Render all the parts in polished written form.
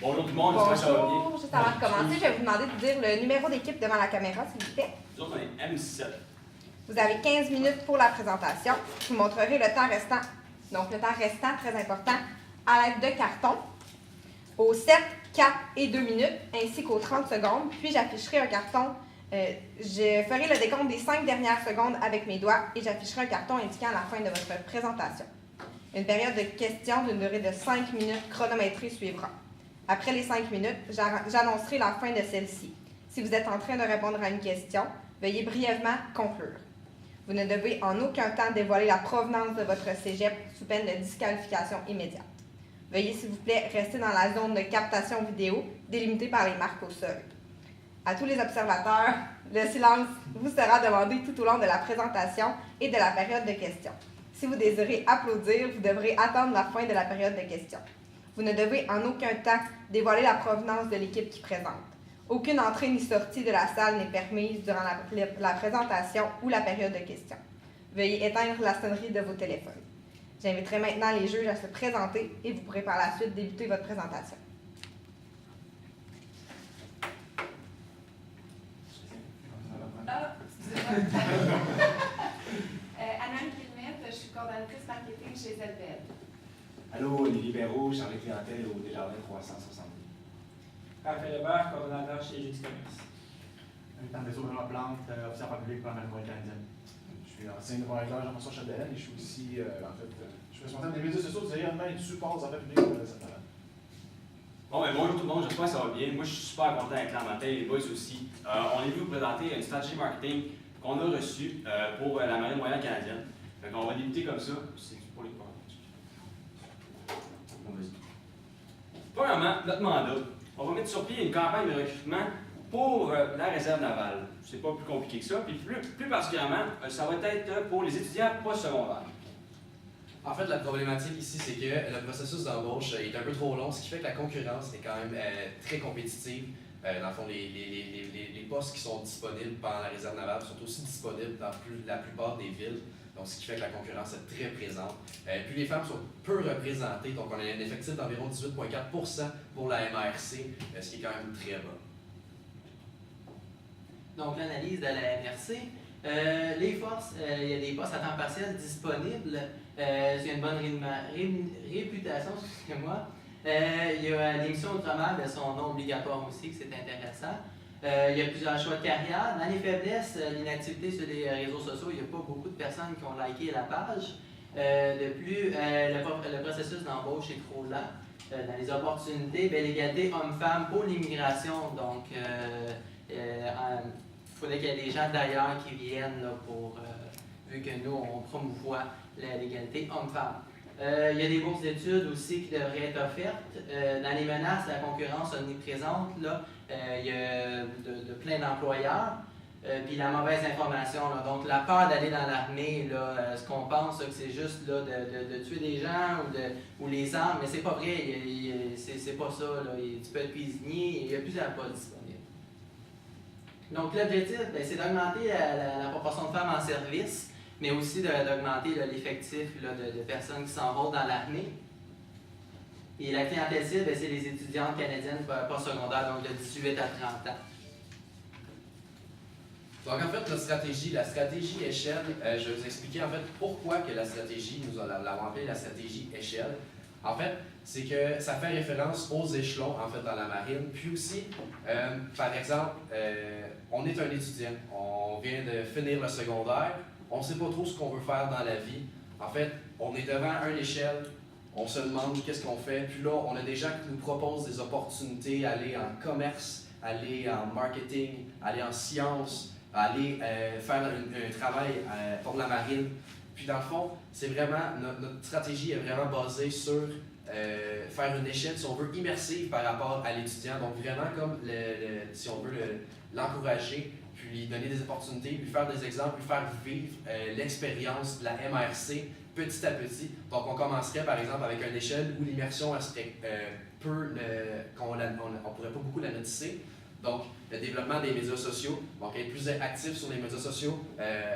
Bonjour tout le monde, j'espère que ça va bien. Bonjour, juste avant de commencer, je vais vous demander de dire le numéro d'équipe devant la caméra, s'il vous plaît. Nous autres, on est M17. Vous avez 15 minutes pour la présentation. Je vous montrerai le temps restant. Donc, le temps restant, très important, à l'aide de cartons, aux 7, 4 et 2 minutes, ainsi qu'aux 30 secondes. Puis, j'afficherai un carton. Je ferai le décompte des 5 dernières secondes avec mes doigts et j'afficherai un carton indiquant la fin de votre présentation. Une période de questions d'une durée de 5 minutes chronométrée suivra. Après les 5 minutes, j'annoncerai la fin de celle-ci. Si vous êtes en train de répondre à une question, veuillez brièvement conclure. Vous ne devez en aucun temps dévoiler la provenance de votre cégep sous peine de disqualification immédiate. Veuillez, s'il vous plaît, rester dans la zone de captation vidéo délimitée par les marques au sol. À tous les observateurs, le silence vous sera demandé tout au long de la présentation et de la période de questions. Si vous désirez applaudir, vous devrez attendre la fin de la période de questions. Vous ne devez en aucun temps dévoiler la provenance de l'équipe qui présente. Aucune entrée ni sortie de la salle n'est permise durant la présentation ou la période de questions. Veuillez éteindre la sonnerie de vos téléphones. J'inviterai maintenant les juges à se présenter et vous pourrez par la suite débuter votre présentation. Anne Kilmette, je suis coordonnatrice marketing chez ZBL. Allô, les libéraux, chargé clientèle au Desjardins 360. Raphaël Lebert, coordonnateur chez Jeudi Commerce. Dans le réseau de la plante, officier public pour la Marie-Moine canadienne. Je suis ancien nouveau régleur Jean-François Chapdelaine et je suis aussi, je suis responsable des médias sociaux du rayonnement et du support aux affaires publiques de cette année. Bon, ben bonjour tout le monde, j'espère que ça va bien. Moi, je suis super content d'être là le matin, les boys aussi. On est venu vous présenter une stratégie marketing qu'on a reçue pour la Marine Royale canadienne. Fait qu'on va débuter comme ça. C'est pour les parents. Bon, vas-y. Premièrement, notre mandat. On va mettre sur pied une campagne de recrutement pour la réserve navale. C'est pas plus compliqué que ça. Puis plus particulièrement, ça va être pour les étudiants postsecondaires. En fait, la problématique ici, c'est que le processus d'embauche est un peu trop long, ce qui fait que la concurrence est quand même très compétitive. Dans le fond, les postes qui sont disponibles pendant la réserve navale sont aussi disponibles dans la plupart des villes. Donc, ce qui fait que la concurrence est très présente. Puis les femmes sont peu représentées, donc on a un effectif d'environ 18,4% pour la MRC, ce qui est quand même très bas. Donc, l'analyse de la MRC. Les forces, il y a des postes à temps partiel disponibles. Il y a une bonne réputation, excusez-moi. Il y a l'émission Outre-mer, son nom obligatoire aussi, que c'est intéressant. Il y a plusieurs choix de carrière. Dans les faiblesses, l'inactivité sur les réseaux sociaux, il n'y a pas beaucoup de personnes qui ont liké la page. De plus, le processus d'embauche est trop lent. Dans les opportunités, l'égalité homme-femme pour l'immigration, donc il faudrait qu'il y ait des gens d'ailleurs qui viennent là, vu que nous, on promouvoit l'égalité homme-femme. Il y a des bourses d'études aussi qui devraient être offertes. Dans les menaces, la concurrence omniprésente, là, il y a de plein d'employeurs. Puis la mauvaise information, là. Donc la peur d'aller dans l'armée, ce qu'on pense là, que c'est juste là, de tuer des gens ou les armes, mais c'est pas vrai, c'est pas ça. Là. Tu peux être cuisinier, il y a plusieurs postes disponibles. Donc l'objectif, c'est d'augmenter la proportion de femmes en service, mais aussi d'augmenter l'effectif de personnes qui s'enrôlent dans l'armée. Et la clientèle cible, c'est les étudiantes canadiennes postsecondaires, donc de 18 à 30 ans. Donc en fait, la stratégie échelle, je vais vous expliquer en fait pourquoi que la stratégie, nous l'avons appelée la stratégie échelle. En fait, c'est que ça fait référence aux échelons en fait dans la marine. Puis aussi, par exemple, on est un étudiant, on vient de finir le secondaire, on ne sait pas trop ce qu'on veut faire dans la vie. En fait, on est devant une échelle, on se demande qu'est-ce qu'on fait. Puis là, on a des gens qui nous proposent des opportunités, aller en commerce, aller en marketing, aller en sciences, aller faire un travail pour la marine. Puis dans le fond, c'est vraiment, notre stratégie est vraiment basée sur faire une échelle, si on veut, immersive par rapport à l'étudiant. Donc vraiment comme, si on veut, l'encourager, puis lui donner des opportunités, lui faire des exemples, lui faire vivre l'expérience de la MRC petit à petit. Donc on commencerait par exemple avec une échelle où l'immersion serait on ne pourrait pas beaucoup la noticer. Donc, le développement des médias sociaux, donc être plus actif sur les médias sociaux,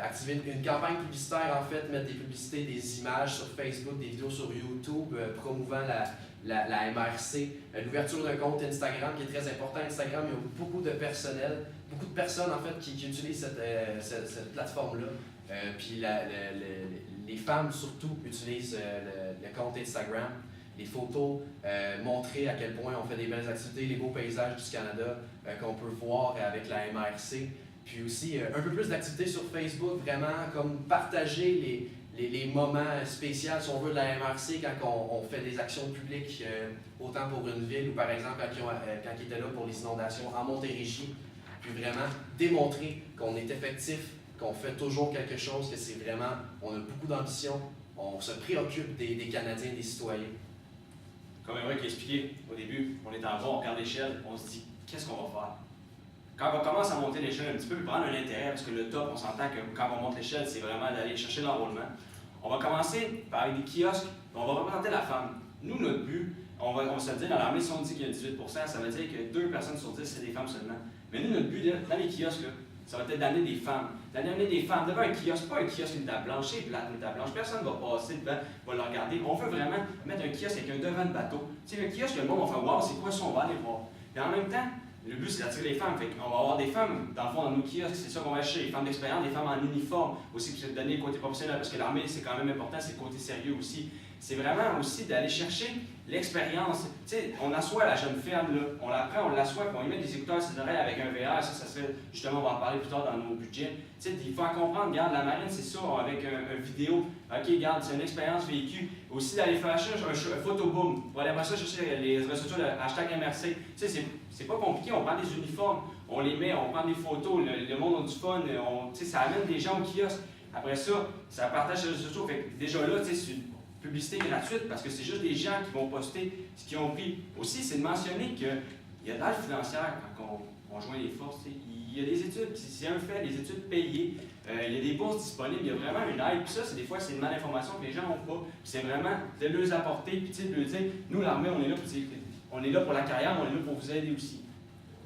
activer une campagne publicitaire en fait, mettre des publicités, des images sur Facebook, des vidéos sur YouTube, promouvant la MRC, l'ouverture d'un compte Instagram qui est très important. Instagram, il y a beaucoup de personnel, beaucoup de personnes en fait qui utilisent cette plateforme-là. Puis les femmes surtout utilisent le compte Instagram. Les photos, montrer à quel point on fait des belles activités, les beaux paysages du Canada qu'on peut voir avec la MRC. Puis aussi un peu plus d'activités sur Facebook, vraiment comme partager les moments spéciaux, si on veut, de la MRC quand on fait des actions publiques, autant pour une ville ou par exemple quand ils étaient là pour les inondations en Montérégie. Puis vraiment démontrer qu'on est effectif, qu'on fait toujours quelque chose, que c'est vraiment, on a beaucoup d'ambition, on se préoccupe des Canadiens, des citoyens. Comme Émeric a expliqué au début, on est en bas, on regarde l'échelle, on se dit qu'est-ce qu'on va faire? Quand on commence à monter l'échelle un petit peu, puis prendre un intérêt, parce que le top, on s'entend que quand on monte l'échelle, c'est vraiment d'aller chercher l'enrôlement. On va commencer par avec des kiosques, on va représenter la femme. Nous, notre but, on va se le dire, dans l'armée, si on dit qu'il y a 18 %, ça veut dire que 2 personnes sur 10, c'est des femmes seulement. Mais nous, notre but, dans les kiosques, là, ça va être d'amener des femmes. D'amener des femmes devant un kiosque, pas un kiosque une table blanche, c'est plate une table blanche. Personne ne va passer devant, va le regarder. On veut vraiment mettre un kiosque avec un devant de bateau. Tu sais, un kiosque, le monde va faire wow, c'est quoi ça, on va aller voir. Et en même temps, le but, c'est d'attirer les femmes. Fait qu'on va avoir des femmes, dans le fond, dans nos kiosques, c'est ça qu'on va acheter. Les femmes d'expérience, des femmes en uniforme. Aussi, pour se donner le côté professionnel, parce que l'armée, c'est quand même important, c'est le côté sérieux aussi. C'est vraiment aussi d'aller chercher l'expérience. Tu sais, on assoit la jeune femme, là, on la prend, on l'assoit, puis on lui met des écouteurs sur les oreilles avec un VR. Ça serait, justement, on va en parler plus tard dans nos budgets. Tu sais, il faut en comprendre, regarde, la marine, c'est ça, avec un vidéo. OK, regarde, c'est une expérience vécue. Aussi, d'aller faire un photoboom. Pour aller après ça, chercher les réseaux sociaux, le hashtag MRC. Tu sais, c'est pas compliqué, on prend des uniformes, on les met, on prend des photos, le monde a du fun, tu sais, ça amène des gens au kiosque. Après ça, ça partage sur les réseaux sociaux. Fait que déjà là, tu sais, c'est une publicité gratuite parce que c'est juste des gens qui vont poster ce qu'ils ont pris. Aussi, c'est de mentionner qu'il y a de l'aide financière quand on joint les forces. Il y a des études, c'est un fait, des études payées. Il y a des bourses disponibles, il y a vraiment une aide. Puis ça, c'est des fois, c'est une malinformation que les gens n'ont pas. Puis c'est vraiment de leur apporter, puis de leur dire, nous, l'armée, on est là pour la carrière, mais on est là pour vous aider aussi.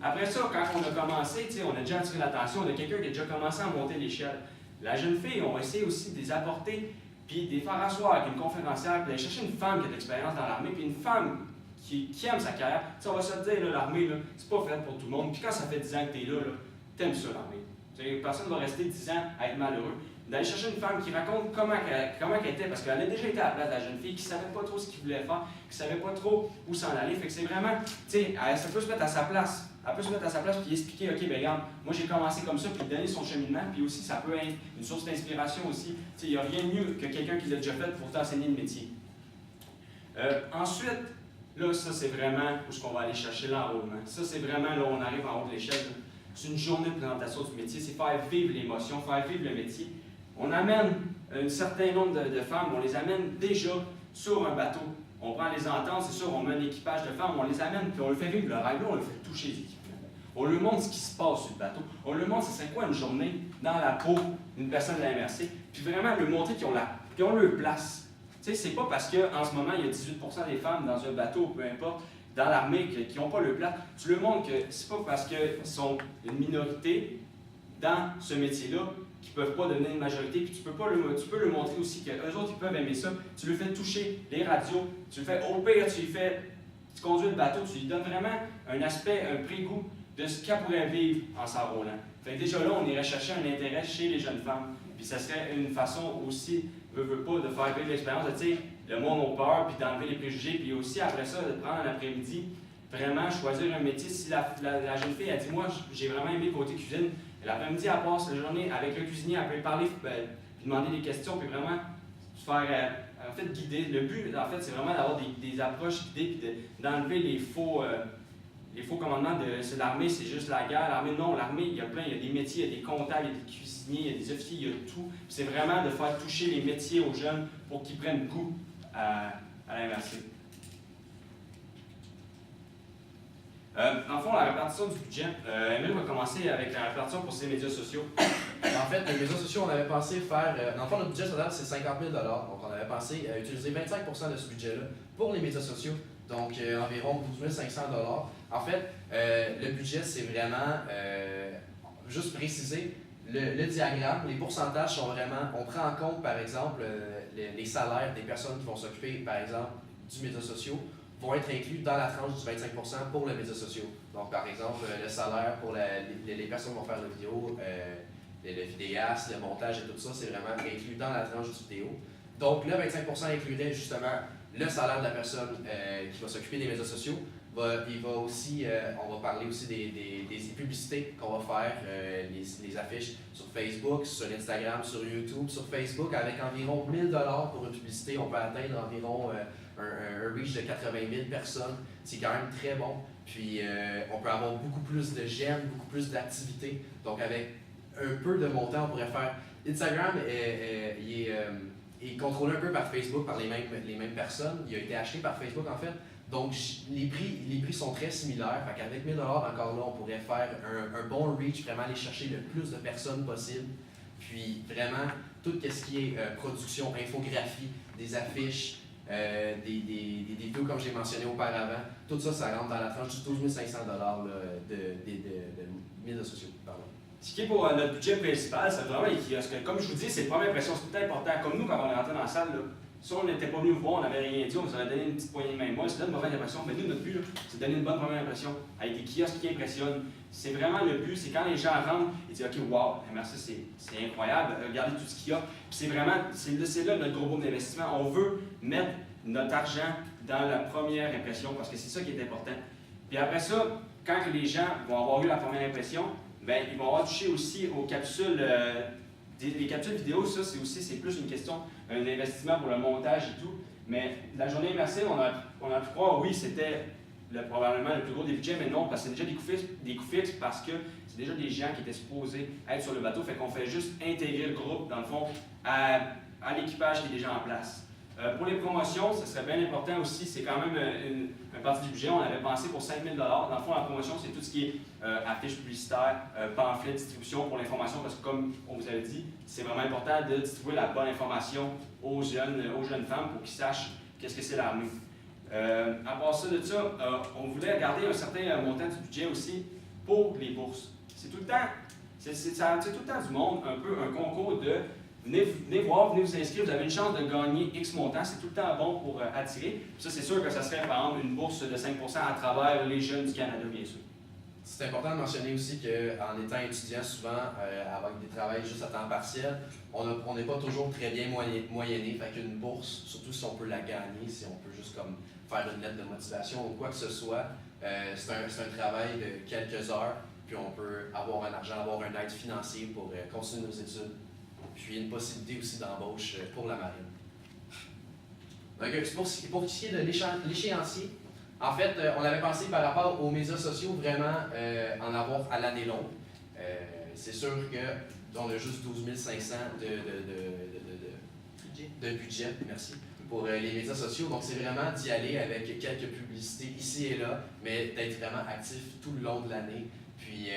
Après ça, quand on a commencé, on a déjà attiré l'attention, on a quelqu'un qui a déjà commencé à monter l'échelle. La jeune fille, on va essayer aussi de les apporter, puis de les faire asseoir avec une conférencière, puis d'aller chercher une femme qui a de l'expérience dans l'armée, puis une femme qui aime sa carrière. T'sais, on va se dire, l'armée, c'est pas fait pour tout le monde. Puis quand ça fait 10 ans que tu es là, t'aimes ça, l'armée. Personne ne va rester 10 ans à être malheureux. D'aller chercher une femme qui raconte comment elle était, parce qu'elle a déjà été à la place de la jeune fille, qui ne savait pas trop ce qu'il voulait faire, qui ne savait pas trop où s'en aller. Fait que c'est vraiment, elle peut se mettre à sa place. Elle peut se mettre à sa place et expliquer, OK, ben regarde, moi j'ai commencé comme ça, puis donner son cheminement, puis aussi ça peut être une source d'inspiration aussi. Il n'y a rien de mieux que quelqu'un qui l'a déjà fait pour t'enseigner le métier. Ensuite, là, ça c'est vraiment où est-ce qu'on va aller chercher l'enrôlement. Ça c'est vraiment là où on arrive en haut de l'échelle. C'est une journée de présentation du métier, c'est faire vivre l'émotion, faire vivre le métier. On amène un certain nombre de femmes, on les amène déjà sur un bateau. On prend les ententes, c'est sûr, on met un équipage de femmes, on les amène, puis on le fait vivre le rêve, on le fait toucher les équipements. On leur montre ce qui se passe sur le bateau. On leur montre c'est quoi une journée dans la peau d'une personne de la MRC, puis vraiment leur montrer qu'ils ont leur place. Tu sais, c'est pas parce qu'en ce moment, il y a 18 % des femmes dans un bateau, peu importe, dans l'armée, qui n'ont pas leur place. Tu leur montres que c'est pas parce qu'ils sont une minorité dans ce métier-là qu'ils ne peuvent pas devenir une majorité, puis tu peux leur montrer aussi qu'eux autres, ils peuvent aimer ça. Tu leur fais toucher les radios, tu le fais au pire, tu conduis le bateau, tu lui donnes vraiment un aspect, un pré-goût de ce qu'elle pourrait vivre en s'enrôlant. Fait que déjà là, on irait chercher un intérêt chez les jeunes femmes. Puis ça serait une façon aussi, veut pas, de faire vivre l'expérience, de, tu sais, le monde a peur, puis d'enlever les préjugés, puis aussi après ça, de prendre un après-midi, vraiment choisir un métier. Si la jeune fille, elle dit, moi, j'ai vraiment aimé le côté cuisine, l'après-midi, elle passe la journée avec le cuisinier, elle peut lui parler, puis demander des questions, puis vraiment se faire, en fait, guider. Le but, en fait, c'est vraiment d'avoir des approches guidées, puis d'enlever les faux commandements de l'armée, c'est juste la guerre. L'armée, non, l'armée, il y a des métiers, il y a des comptables, il y a des cuisiniers, il y a des officiers, il y a tout. Puis c'est vraiment de faire toucher les métiers aux jeunes pour qu'ils prennent goût à la MRC. En fond, la répartition du budget, Émeric va commencer avec la répartition pour ses médias sociaux. En fait, les médias sociaux, on avait pensé faire. Dans le fond, notre budget total, c'est 50 000 $. Donc, on avait pensé utiliser 25 % de ce budget-là pour les médias sociaux. donc environ 12 500 $. En fait, le budget, c'est vraiment, juste préciser, le diagramme, les pourcentages sont vraiment, on prend en compte par exemple les salaires des personnes qui vont s'occuper par exemple du médias sociaux vont être inclus dans la tranche du 25% pour les médias sociaux. Donc par exemple, le salaire pour les personnes qui vont faire la vidéo, les vidéastes, le montage et tout ça, c'est vraiment inclus dans la tranche du vidéo. Donc le 25% inclurait justement le salaire de la personne qui va s'occuper des médias sociaux. Il va aussi, on va parler aussi des publicités qu'on va faire, les affiches sur Facebook, sur Instagram, sur YouTube, sur Facebook, avec environ 1 000 $ pour une publicité, on peut atteindre environ un reach de 80 000 personnes. C'est quand même très bon. Puis on peut avoir beaucoup plus de j'aime, beaucoup plus d'activités. Donc avec un peu de montant, on pourrait faire. Instagram il est contrôlé un peu par Facebook, par les mêmes personnes. Il a été acheté par Facebook en fait. Donc, les prix sont très similaires. Fait qu'avec 1 000 $ encore là, on pourrait faire un bon reach, vraiment aller chercher le plus de personnes possible. Puis vraiment, tout ce qui est production, infographie, des affiches, des vidéos comme j'ai mentionné auparavant, tout ça, ça rentre dans la tranche du 12 500 $ de médias sociaux. Pardon. Ce qui est pour notre budget principal, c'est vraiment les kiosques. Comme je vous dis, c'est la première impression, c'est tout important. Comme nous, quand on est rentré dans la salle, là, si on n'était pas venu vous voir, on n'avait rien dit, on vous aurait donné une petite poignée de main. Moi, c'est une mauvaise impression. Mais nous, notre but, c'est de donner une bonne première impression avec des kiosques qui impressionnent. C'est vraiment le but, c'est quand les gens rentrent, ils disent OK, wow, merci, c'est incroyable, regardez tout ce qu'il y a. Puis c'est vraiment, c'est là notre gros boom d'investissement. On veut mettre notre argent dans la première impression parce que c'est ça qui est important. Puis après ça, quand les gens vont avoir eu la première impression, bien, ils vont avoir touché aussi aux capsules. Les capsules vidéo, ça, c'est plus une question d'investissement pour le montage et tout. Mais la journée immersive, on a pu croire, oui, c'était probablement le plus gros des budgets, mais non, parce que c'est déjà des coûts fixes parce que c'est déjà des gens qui étaient supposés être sur le bateau. Fait qu'on fait juste intégrer le groupe, dans le fond, à l'équipage qui est déjà en place. Pour les promotions, ce serait bien important aussi, c'est quand même une partie du budget. On avait pensé pour 5 000 $. Dans le fond, la promotion, c'est tout ce qui est affiches publicitaires, pamphlets, distribution pour l'information, parce que comme on vous avait dit, c'est vraiment important de distribuer la bonne information aux jeunes femmes pour qu'ils sachent qu'est-ce que c'est l'armée. À part ça, on voulait garder un certain montant du budget aussi pour les bourses. C'est tout le temps, c'est tout le temps du monde, un peu un concours de venez voir, venez vous inscrire, vous avez une chance de gagner X montant, c'est tout le temps bon pour attirer. Puis ça, c'est sûr que ça serait par exemple une bourse de 5 % à travers les jeunes du Canada, bien sûr. C'est important de mentionner aussi qu'en étant étudiant, souvent, avec des travails juste à temps partiel, on n'est pas toujours très bien moyenné. Fait qu'une bourse, surtout si on peut la gagner, si on peut juste comme faire une lettre de motivation ou quoi que ce soit, c'est un travail de quelques heures, puis on peut avoir un argent, avoir un aide financier pour continuer nos études. Puis une possibilité aussi d'embauche pour la marine. Donc, pour ce qui est de l'échéancier, en fait, on avait pensé par rapport aux médias sociaux vraiment en avoir à l'année longue. C'est sûr qu'on a juste 12 500 de budget, merci, pour les médias sociaux. Donc, c'est vraiment d'y aller avec quelques publicités ici et là, mais d'être vraiment actif tout le long de l'année. Puis,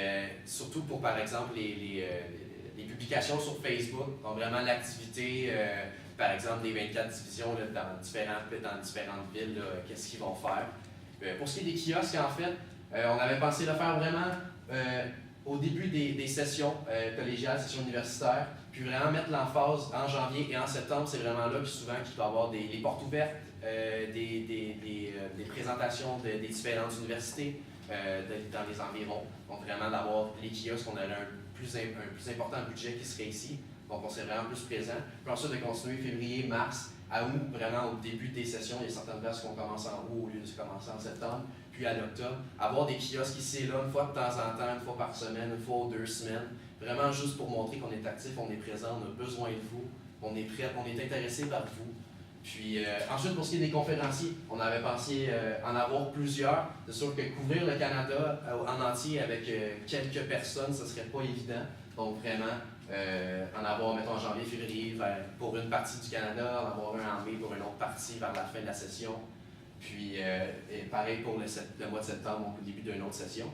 surtout pour, par exemple, les publications sur Facebook, donc vraiment l'activité, par exemple, des 24 divisions là, dans différentes villes, qu'est-ce qu'ils vont faire. Pour ce qui est des kiosques, en fait, on avait pensé le faire vraiment au début des sessions collégiales, sessions universitaires, puis vraiment mettre l'emphase en janvier et en septembre. C'est vraiment là que souvent qu'il va y avoir les portes ouvertes, des présentations des différentes universités dans les environs. Donc vraiment d'avoir les kiosques, on aurait un plus important budget qui serait ici. Donc on serait vraiment plus présent. Puis ensuite de continuer février, mars, à août, vraiment au début des sessions, il y a certaines places qu'on commence en août au lieu de commencer en septembre, puis à l'octobre. Avoir des kiosques ici et là, une fois de temps en temps, une fois par semaine, une fois ou 2 semaines, vraiment juste pour montrer qu'on est actif, on est présent, on a besoin de vous, on est prêt, on est intéressé par vous. Puis ensuite, pour ce qui est des conférenciers, on avait pensé en avoir plusieurs. C'est sûr que couvrir le Canada en entier avec quelques personnes, ce ne serait pas évident. Donc vraiment, en avoir, mettons, en janvier, février, pour une partie du Canada, en avoir un en mai pour une autre partie vers la fin de la session. Puis et pareil pour le mois de septembre, donc au début d'une autre session.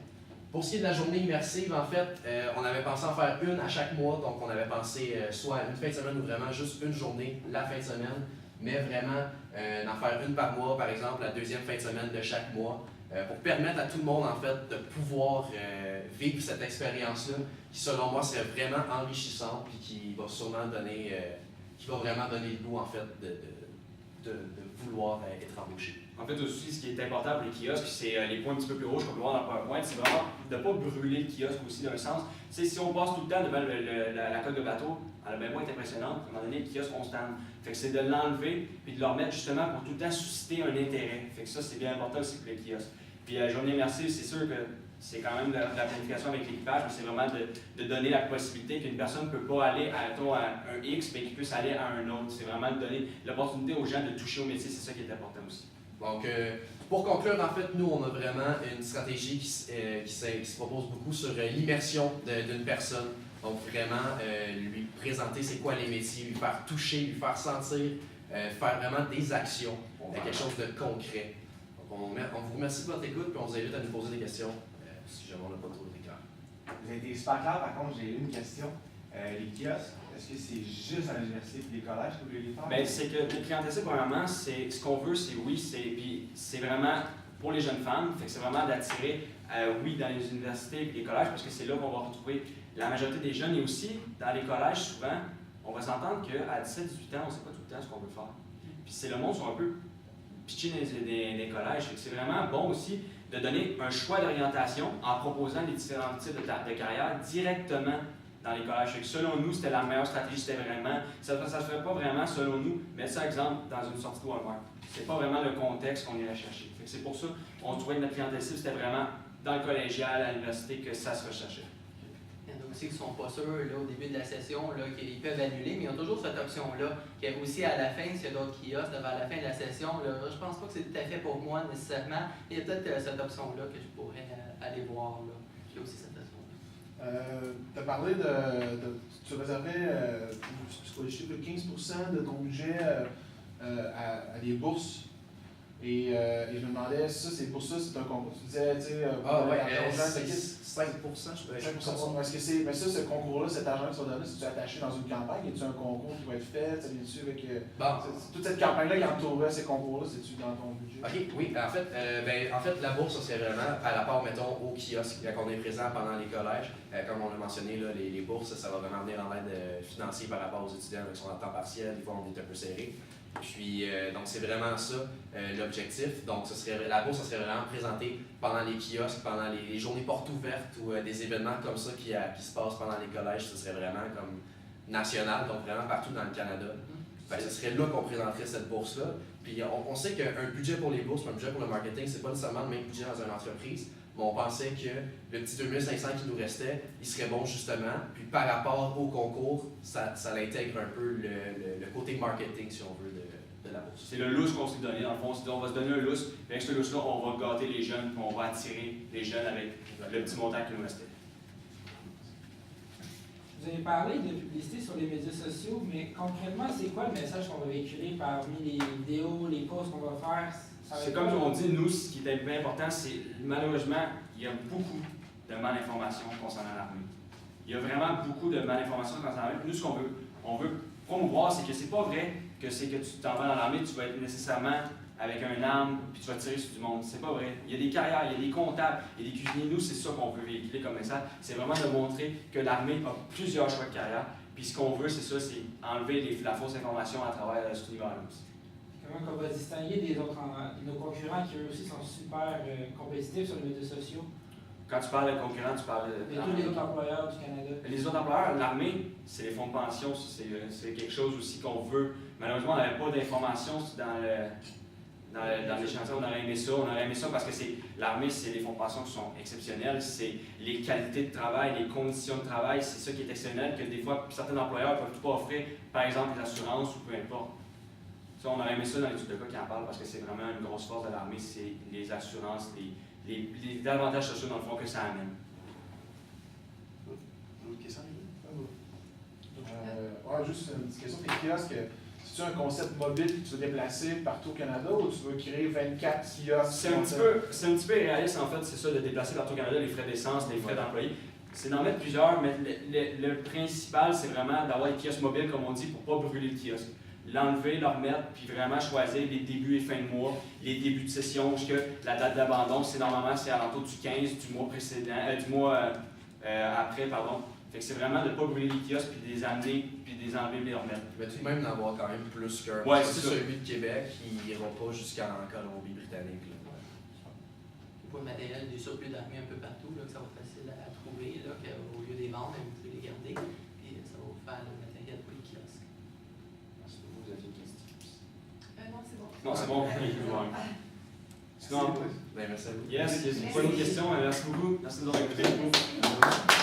Pour ce qui est de la journée immersive, en fait, on avait pensé en faire une à chaque mois. Donc on avait pensé soit une fin de semaine ou vraiment juste une journée la fin de semaine. mais vraiment d'en faire une par mois, par exemple, la deuxième fin de semaine de chaque mois, pour permettre à tout le monde, en fait, de pouvoir vivre cette expérience-là, qui, selon moi, serait vraiment enrichissante, puis qui va sûrement donner, qui va vraiment donner le goût, en fait, de vouloir être embauché. En fait, aussi, ce qui est important pour les kiosques, c'est les points un petit peu plus rouges qu'on peut voir dans le PowerPoint, c'est vraiment de ne pas brûler le kiosque aussi d'un sens. Tu sais, si on passe tout le temps devant la coque de bateau, elle a bien beau être impressionnante, à un moment donné, le kiosque, on stand. Fait que c'est de l'enlever puis de le remettre justement pour tout le temps susciter un intérêt. Fait que ça, c'est bien important aussi pour les kiosques. Puis journée immersive, c'est sûr que c'est quand même de la planification avec l'équipage, mais c'est vraiment de donner la possibilité qu'une personne ne peut pas aller à un X, mais qu'il puisse aller à un autre. C'est vraiment de donner l'opportunité aux gens de toucher au métier, c'est ça qui est important aussi. Donc, pour conclure, en fait, nous, on a vraiment une stratégie qui se propose beaucoup sur l'immersion d'une personne. Donc, vraiment, lui présenter c'est quoi les métiers, lui faire toucher, lui faire sentir, faire vraiment des actions, quelque chose de concret. Donc, on vous remercie de votre écoute, puis on vous invite à nous poser des questions, si jamais on n'a pas trop de clair. Vous avez été super clair, par contre, j'ai une question. Les kiosques, est-ce que c'est juste à l'université et les collèges que vous voulez les faire? Bien, c'est que notre clientèle, premièrement, c'est ce qu'on veut, c'est oui, puis c'est vraiment pour les jeunes femmes, fait que c'est vraiment d'attirer, oui, dans les universités et les collèges, parce que c'est là qu'on va retrouver la majorité des jeunes, et aussi, dans les collèges, souvent, on va s'entendre qu'à 17-18 ans, on ne sait pas tout le temps ce qu'on veut faire. Puis c'est le monde sont un peu pitchés dans les collèges, fait que c'est vraiment bon aussi de donner un choix d'orientation en proposant les différents types de carrières directement dans les collèges. Fait que selon nous, c'était la meilleure stratégie, c'était vraiment, ça ne se ferait pas vraiment, selon nous, mettre ça exemple dans une sortie de Walmart. C'est pas vraiment le contexte qu'on irait chercher. Fait que c'est pour ça qu'on trouvait que notre clientèle cible, c'était vraiment dans le collégial, à l'université, que ça se recherchait. Il y en a aussi qui ne sont pas sûrs là, au début de la session, qu'ils peuvent annuler, mais ils ont toujours cette option-là. Qu'il y a aussi à la fin, s'il y a d'autres kiosques, vers la fin de la session, là, je pense pas que c'est tout à fait pour moi nécessairement. Il y a peut-être cette option-là que je pourrais aller voir. Là. J'ai aussi cette option-là. Tu as parlé tu réservais je sais que 15% de ton budget à des bourses. Et je me demandais, c'est pour ça, c'est un concours. Tu disais, tu sais, 5%, je peux 5%. Est-ce que c'est. Mais ça, ce concours-là, cet argent qui soit donné, c'est-tu attaché dans une campagne? Y a-tu un concours qui va être fait? Ça vient-tu avec. Toute cette campagne-là qui entourait ces concours-là, c'est-tu dans ton budget? OK, oui. En fait, la bourse, ça serait vraiment par rapport, mettons, au kiosque, quand on est présent pendant les collèges. Comme on l'a mentionné, là, les bourses, ça va vraiment venir en aide financière par rapport aux étudiants qui sont en temps partiel. Des fois, on est un peu serré. Puis, donc, c'est vraiment ça l'objectif. Donc, la bourse, ça serait vraiment présentée pendant les kiosques, pendant les journées portes ouvertes ou des événements comme ça qui se passent pendant les collèges. Ce serait vraiment comme national, donc vraiment partout dans le Canada. Ce serait là qu'on présenterait cette bourse-là. Puis, on sait qu'un budget pour les bourses, un budget pour le marketing, c'est pas nécessairement le même budget dans une entreprise. Mais on pensait que le petit 2500 qui nous restait, il serait bon justement. Puis par rapport au concours, ça l'intègre un peu le côté marketing, si on veut, de la bourse. C'est le lousse qu'on s'est donné. Dans le fond, on va se donner un lousse. Puis avec ce lousse-là, on va gâter les jeunes, puis on va attirer les jeunes avec le petit montant qui nous restait. Vous avez parlé de publicité sur les médias sociaux, mais concrètement, c'est quoi le message qu'on va véhiculer parmi les vidéos, les posts qu'on va faire? C'est comme on dit, nous, ce qui est bien important, c'est malheureusement, il y a beaucoup de malinformation concernant l'armée. Il y a vraiment beaucoup de malinformation concernant l'armée. Nous, ce qu'on veut promouvoir, c'est que c'est pas vrai que c'est que tu t'en vas dans l'armée, tu vas être nécessairement avec un arme, puis tu vas tirer sur du monde. C'est pas vrai. Il y a des carrières, il y a des comptables, il y a des cuisiniers. Nous, c'est ça qu'on veut véhiculer comme message. C'est vraiment de montrer que l'armée a plusieurs choix de carrière. Puis ce qu'on veut, c'est ça, c'est enlever la fausse information à travers ce univers-là aussi. Comment on va distinguer des autres, nos concurrents qui eux aussi sont super compétitifs sur les médias sociaux? Quand tu parles de concurrents, tu parles de... Et tous les autres employeurs du Canada. Les autres employeurs, l'armée, c'est les fonds de pension, c'est quelque chose aussi qu'on veut. Malheureusement, on n'avait pas d'informations dans les chantiers, on aurait aimé ça. On aurait aimé ça parce que l'armée, c'est les fonds de pension qui sont exceptionnels, c'est les qualités de travail, les conditions de travail, c'est ça qui est exceptionnel, que des fois, certains employeurs ne peuvent pas offrir, par exemple, les assurances ou peu importe. Ça, on aurait aimé ça dans l'étude de cas qui en parle parce que c'est vraiment une grosse force de l'armée, c'est les assurances, les avantages sociaux dans le fond que ça amène. Une autre question, juste une petite question. Tes kiosques, c'est-tu un concept mobile que tu veux déplacer partout au Canada ou tu veux créer 24 kiosques? C'est un petit peu irréaliste en fait, c'est ça, de déplacer partout au Canada, les frais d'essence, les frais d'employés. C'est d'en mettre plusieurs, mais le principal, c'est vraiment d'avoir des kiosques mobiles, comme on dit, pour ne pas brûler le kiosque. l'enlever, le remettre, puis vraiment choisir les débuts et fins de mois, les débuts de session, jusqu'à la date d'abandon. C'est normalement c'est à l'entour du 15 du mois précédent, du mois après, pardon. Fait que c'est vraiment de ne pas brûler les kiosques, puis de les amener, puis de les enlever, puis de les remettre. Mais tout de même d'en avoir quand même plus qu'un. Ouais, c'est c'est ça. celui de Québec, ils n'iront pas jusqu'en Colombie-Britannique. Pour le matériel, du surplus d'armée un peu partout, là, que ça va être facile à trouver, là, qu'au lieu des vendre, vous pouvez les garder, puis ça va vous faire le matériel pour les kiosques. Est-ce que vous avez une question? Non, c'est bon. Non, c'est bon. Sinon, Ben, merci à vous. yes, il y a pas d'autres questions. Merci beaucoup. Merci de nous avoir écoutés. Merci.